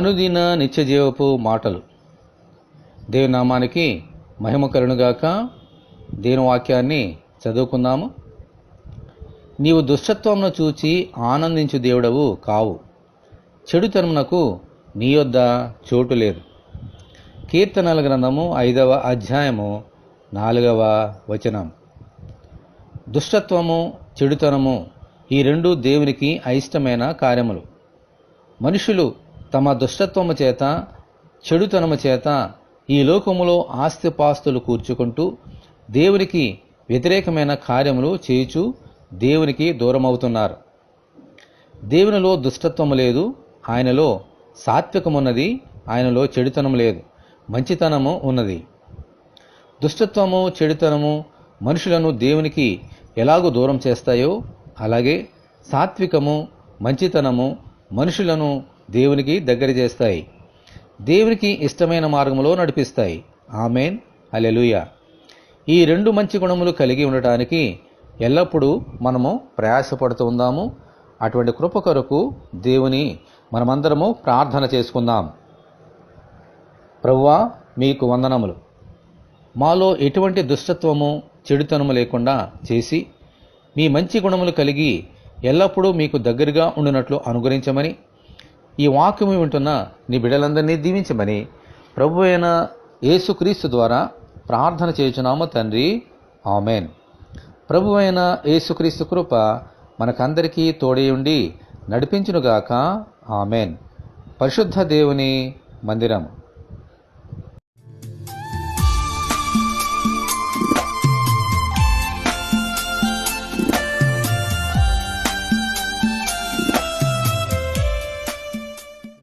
అనుదిన నిత్యజీవపు మాటలు. దేవుని నామానికి మహిమ కలుగునుగాక. దేవుని వాక్యాన్ని చదువుకుందాము. నీవు దుష్టత్వమును చూచి ఆనందించు దేవుడవు కావు, చెడుతనమునకు నీ యొద్ద చోటు లేదు. కీర్తనల గ్రంథము 5వ అధ్యాయము 4వ వచనం. దుష్టత్వము, చెడుతనము ఈ రెండు దేవునికి అయిష్టమైన కార్యములు. మనుషులు తమ దుష్టత్వము చేత, చెడుతనము చేత ఈ లోకములో ఆస్తిపాస్తులు కూర్చుకుంటూ దేవునికి వ్యతిరేకమైన కార్యములు చేయుచు దేవునికి దూరమవుతున్నారు. దేవునిలో దుష్టత్వము లేదు, ఆయనలో సాత్వికమున్నది, ఆయనలో చెడుతనము లేదు, మంచితనము ఉన్నది. దుష్టత్వము, చెడుతనము మనుషులను దేవునికి ఎలాగూ దూరం చేస్తాయో, అలాగే సాత్వికము, మంచితనము మనుషులను దేవునికి దగ్గర చేస్తాయి, దేవునికి ఇష్టమైన మార్గంలో నడిపిస్తాయి. ఆమేన్, హల్లెలూయా. ఈ రెండు మంచి గుణములు కలిగి ఉండటానికి ఎల్లప్పుడూ మనము ప్రయాసపడుతూ ఉందాము. అటువంటి కృప కొరకు దేవుని మనమందరము ప్రార్థన చేసుకుందాం. ప్రభువా, మీకు వందనములు. మాలో ఎటువంటి దుష్టత్వము, చెడుతనము లేకుండా చేసి మీ మంచి గుణములు కలిగి ఎల్లప్పుడూ మీకు దగ్గరగా ఉండినట్లు అనుగ్రహించమని, ఈ వాక్యము వింటున్న నీ బిడ్డలందరినీ దీవించమని ప్రభు అయిన యేసుక్రీస్తు ద్వారా ప్రార్థన చేయుచున్నాము తండ్రి. ఆమేన్. ప్రభు అయిన యేసుక్రీస్తు కృప మనకందరికీ తోడై ఉండి నడిపించునుగాక. ఆమేన్. పరిశుద్ధ దేవుని మందిరం.